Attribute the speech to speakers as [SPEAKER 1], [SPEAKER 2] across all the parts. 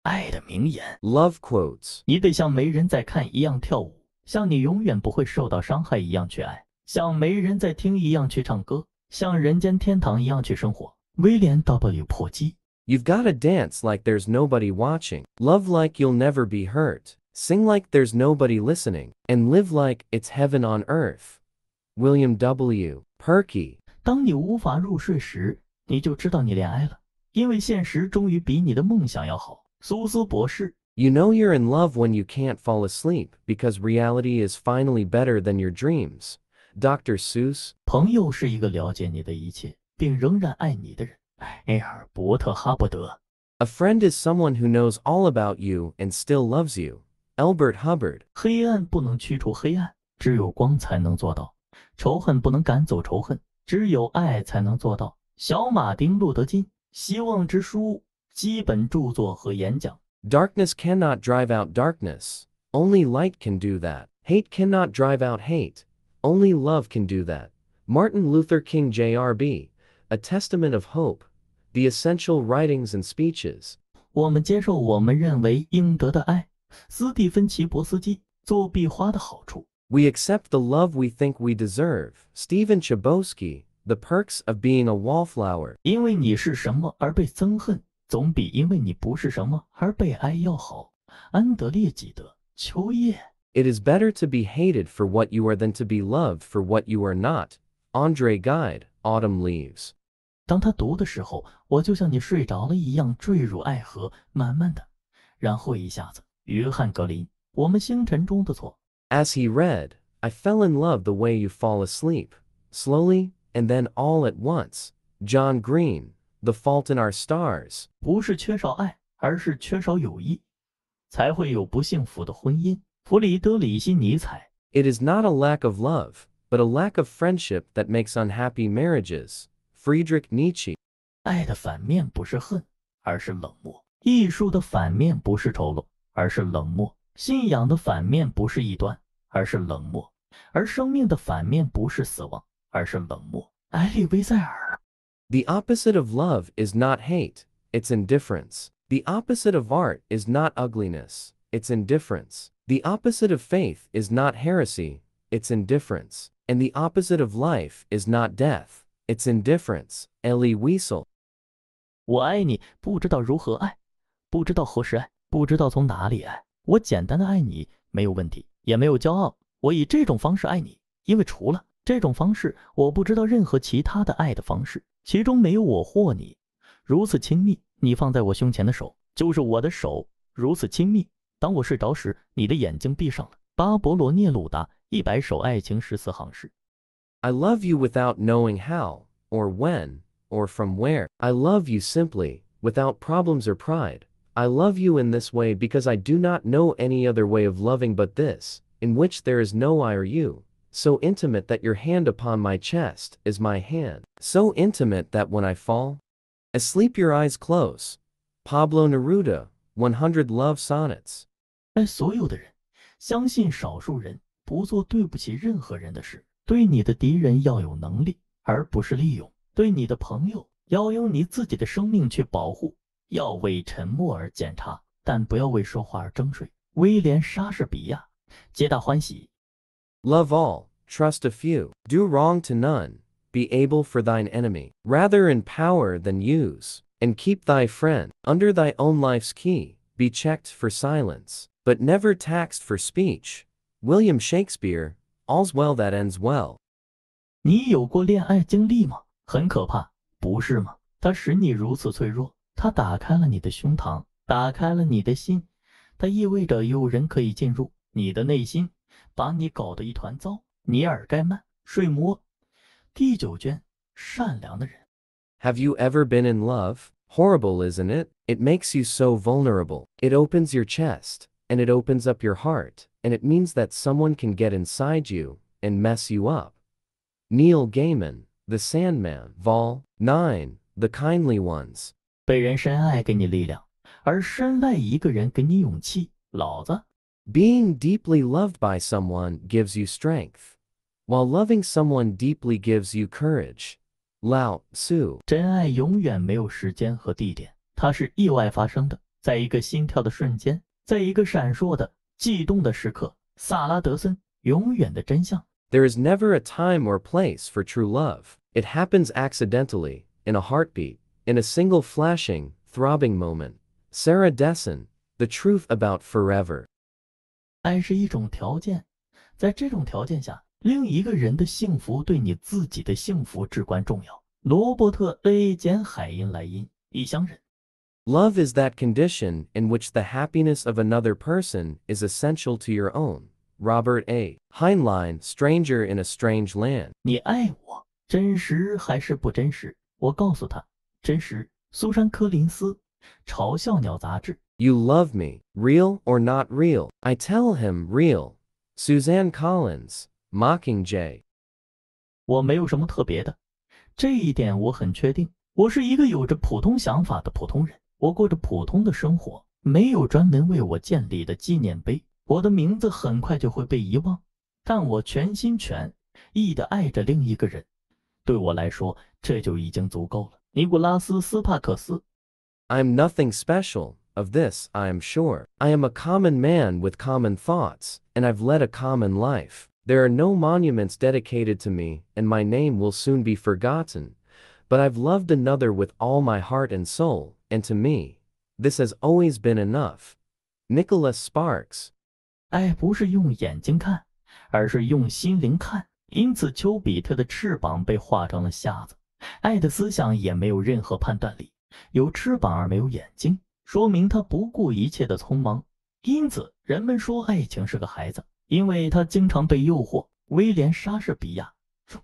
[SPEAKER 1] 爱的名言
[SPEAKER 2] Love quotes.
[SPEAKER 1] 你得像没人在看一样跳舞，像你永远不会受到伤害一样去爱，像没人在听一样去唱歌，像人间天堂一样去生活。威廉 W 破击。
[SPEAKER 2] You've gotta dance like there's nobody watching, love like you'll never be hurt, sing like there's nobody listening, and live like it's heaven on earth. William W. Perky.
[SPEAKER 1] 当你无法入睡时，你就知道你恋爱了，因为现实终于比你的梦想要好。苏斯博士。
[SPEAKER 2] You know you're in love when you can't fall asleep, because reality is finally better than your dreams. Dr. Seuss.
[SPEAKER 1] 朋友是一个了解你的一切，并仍然爱你的人。埃尔伯特·哈伯德。
[SPEAKER 2] A friend is someone who knows all about you and still loves you. Albert Hubbard.
[SPEAKER 1] 黑暗不能驱除黑暗，只有光才能做到。仇恨不能赶走仇恨，只有爱才能做到。小马丁·路德·金。希望之书基本著作和演讲。
[SPEAKER 2] Darkness cannot drive out darkness. Only light can do that. Hate cannot drive out hate. Only love can do that. Martin Luther King Jr.B. A Testament of Hope. The Essential Writings and Speeches.
[SPEAKER 1] 我们接受我们认为应得的爱。斯蒂芬·齐博斯基。作壁花的好处。
[SPEAKER 2] We accept the love we think we deserve. Stephen Chbosky. The Perks of Being a Wallflower.
[SPEAKER 1] 因为你是什么而被憎恨，总比因为你不是什么而被爱要好。安德烈·纪德。秋叶。
[SPEAKER 2] It is better to be hated for what you are than to be loved for what you are not. Andre Gide. Autumn Leaves.
[SPEAKER 1] 当他读的时候，我就像你睡着了一样坠入爱河，慢慢的，然后一下子。约翰·格林。我们星辰中的错。
[SPEAKER 2] As he read, I fell in love the way you fall asleep, slowly, and then all at once. John Green. The Fault in Our Stars.
[SPEAKER 1] 不是缺少爱，而是缺少友谊，才会有不幸福的婚姻。弗里德里希·尼采。
[SPEAKER 2] It is not a lack of love, but a lack of friendship that makes unhappy marriages. Friedrich Nietzsche.
[SPEAKER 1] 爱的反面不是恨，而是冷漠。艺术的反面不是丑陋，而是冷漠。信仰的反面不是异端，而是冷漠。而生命的反面不是死亡，而是冷漠。埃利维塞尔。
[SPEAKER 2] The opposite of love is not hate, it's indifference. The opposite of art is not ugliness, it's indifference. The opposite of faith is not heresy, it's indifference. And the opposite of life is not death, it's indifference. Elie Wiesel.
[SPEAKER 1] 我爱你，不知道如何爱，不知道何时爱，不知道从哪里爱。我简单的爱你，没有问题，也没有骄傲。我以这种方式爱你，因为除了这种方式，我不知道任何其他的爱的方式，其中没有我或你。如此亲密，你放在我胸前的手，就是我的手，如此亲密。当我睡着时，你的眼睛闭上了。巴勃罗·聂鲁达100首爱情14行诗。
[SPEAKER 2] I love you without knowing how, or when, or from where. I love you simply, without problems or pride. I love you in this way because I do not know any other way of loving but this, in which there is no I or you. So intimate that your hand upon my chest is my hand. So intimate that when I fall asleep your eyes close. Pablo Neruda, 100 Love Sonnets.
[SPEAKER 1] 爱所有的人，相信少数人，不做对不起任何人的事。对你的敌人要有能力，而不是利用。对你的朋友，要用你自己的生命去保护。要为沉默而检查，但不要为说话而争睡。威廉·莎士比亚。皆大欢喜。
[SPEAKER 2] Love all, trust a few, do wrong to none, be able for thine enemy, rather in power than use, and keep thy friend under thy own life's key, be checked for silence, but never taxed for speech. William Shakespeare. All's well that ends well.
[SPEAKER 1] 你有过恋爱经历吗？很可怕，不是吗？它使你如此脆弱，它打开了你的胸膛，打开了你的心，它意味着有人可以进入你的内心，把你搞得一团糟。尼尔·盖曼。睡魔。第9卷。善良的人。
[SPEAKER 2] Have you ever been in love? Horrible, isn't it? It makes you so vulnerable. It opens your chest, and it opens up your heart, and it means that someone can get inside you and mess you up. Neil Gaiman. The Sandman. Vol. 9. The Kindly Ones.
[SPEAKER 1] 被人深爱给你力量，而深爱一个人给你勇气。老子。
[SPEAKER 2] Being deeply loved by someone gives you strength, while loving someone deeply gives you courage. Lao Tzu.
[SPEAKER 1] 真爱永远没有时间和地点，它是意外发生的，在一个心跳的瞬间，在一个闪烁的悸动的时刻，萨拉德森，永远的真相。
[SPEAKER 2] There is never a time or place for true love. It happens accidentally, in a heartbeat, in a single flashing, throbbing moment. Sarah Dessen, The Truth About Forever.
[SPEAKER 1] 爱是一种条件，在这种条件下，另一个人的幸福对你自己的幸福至关重要。罗伯特 A. 简海因莱因，异乡人。
[SPEAKER 2] Love is that condition in which the happiness of another person is essential to your own. Robert A. Heinlein, Stranger in a Strange Land.
[SPEAKER 1] 你爱我，真实还是不真实？我告诉他，真实。苏珊·柯林斯，嘲笑鸟杂志。
[SPEAKER 2] You love me, real or not real? I tell him real. Suzanne Collins, Mockingjay.
[SPEAKER 1] 我没有什么特别的，这一点我很确定。我是一个有着普通想法的普通人，我过着普通的生活，没有专门为我建立的纪念碑。我的名字很快就会被遗忘，但我全心全意地爱着另一个人。对我来说，这就已经足够了。尼古拉斯·斯帕克斯。
[SPEAKER 2] I'm nothing special, of this I am sure. I am a common man with common thoughts, and I've led a common life. There are no monuments dedicated to me, and my name will soon be forgotten. But I've loved another with all my heart and soul, and to me, this has always been enough. Nicholas Sparks.
[SPEAKER 1] 爱不是用眼睛看，而是用心灵看。因此丘比特的翅膀被画成了瞎子。爱的思想也没有任何判断力，有翅膀而没有眼睛，说明他不顾一切的匆忙。因此人们说爱情是个孩子，因为他经常被诱惑。威廉·莎士比亚，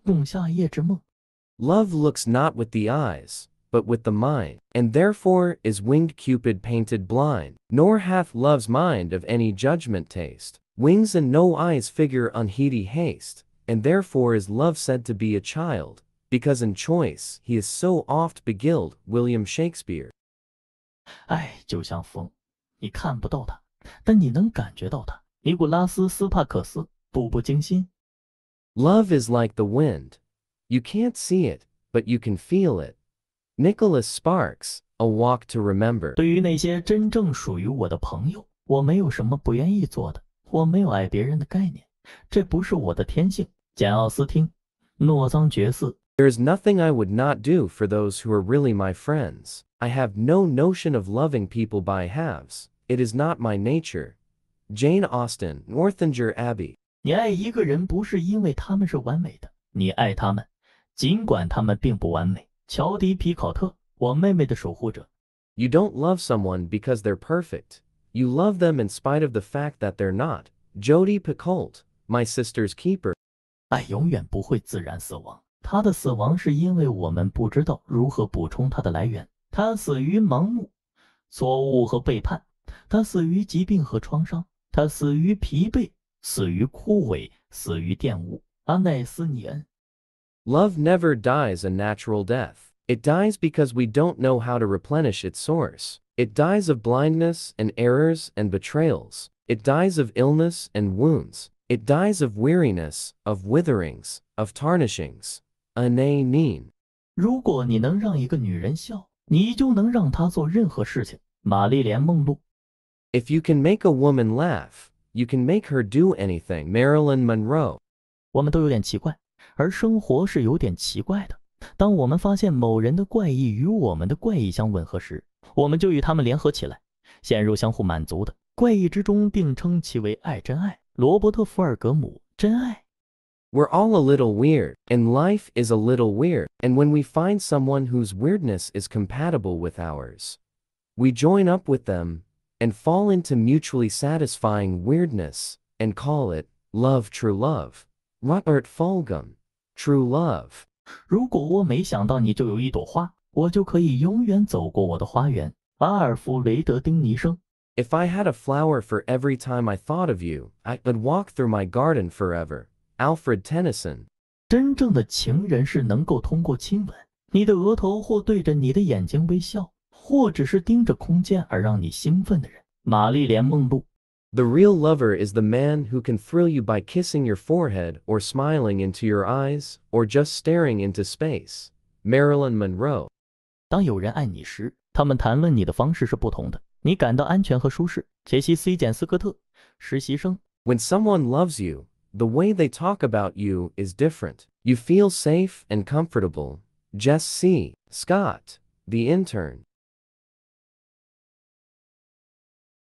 [SPEAKER 1] 仲夏夜之梦。
[SPEAKER 2] Love looks not with the eyes, but with the mind, and therefore is winged Cupid painted blind, nor hath love's mind of any judgment taste. Wings and no eyes figure unheedy haste, and therefore is love said to be a child, because in choice he is so oft beguiled. William Shakespeare.
[SPEAKER 1] 爱就像风，你看不到它，但你能感觉到它。尼古拉斯·斯帕克斯，步步惊心。
[SPEAKER 2] Love is like the wind. You can't see it, but you can feel it. Nicholas Sparks, A Walk to Remember.
[SPEAKER 1] 对于那些真正属于我的朋友，我没有什么不愿意做的，我没有爱别人的概念，这不是我的天性。简·奥斯汀，诺桑觉寺。
[SPEAKER 2] There is nothing I would not do for those who are really my friends. I have no notion of loving people by halves. It is not my nature. Jane Austen, Northanger Abbey.
[SPEAKER 1] 你爱一个人不是因为他们是完美的，你爱他们，尽管他们并不完美。乔迪·皮考特，我妹妹的守护者。
[SPEAKER 2] You don't love someone because they're perfect. You love them in spite of the fact that they're not. Jodi Picoult, My Sister's Keeper.
[SPEAKER 1] 爱永远不会自然死亡，它的死亡是因为我们不知道如何补充它的来源。它死于盲目、错误和背叛，它死于疾病和创伤，它死于疲惫，死于枯萎，死于玷污。阿奈斯·尼恩。
[SPEAKER 2] Love never dies a natural death. It dies because we don't know how to replenish its source. It dies of blindness and errors and betrayals. It dies of illness and wounds. It dies of weariness, of witherings, of tarnishings. Anaïs Nin.
[SPEAKER 1] 如果你能让一个女人笑，你就能让她做任何事情。玛丽莲·梦露。
[SPEAKER 2] If you can make a woman laugh, you can make her do anything. Marilyn Monroe.
[SPEAKER 1] 我们都有点奇怪，而生活是有点奇怪的。当我们发现某人的怪异与我们的怪异相吻合时，我们就与他们联合起来，陷入相互满足的怪异之中，并称其为爱真爱。罗伯特·福尔格姆，真爱。
[SPEAKER 2] We're all a little weird, and life is a little weird, and when we find someone whose weirdness is compatible with ours, we join up with them, and fall into mutually satisfying weirdness, and call it love. True love. Robert Fulghum, True Love.
[SPEAKER 1] 如果我没想到你就有一朵花，我就可以永远走过我的花园。阿尔弗雷德·丁尼生。
[SPEAKER 2] If I had a flower for every time I thought of you, I could walk through my garden forever. Alfred Tennyson.
[SPEAKER 1] 真正的情人是能够通过亲吻你的额头或对着你的眼睛微笑，或只是盯着空间而让你兴奋的人。玛丽莲·梦露。
[SPEAKER 2] The real lover is the man who can thrill you by kissing your forehead or smiling into your eyes or just staring into space. Marilyn Monroe.
[SPEAKER 1] 当有人爱你时，他们谈论你的方式是不同的。你感到安全和舒适。杰西·斯科特，实习生。
[SPEAKER 2] When someone loves you, the way they talk about you is different. You feel safe and comfortable. Jess C. Scott, the intern.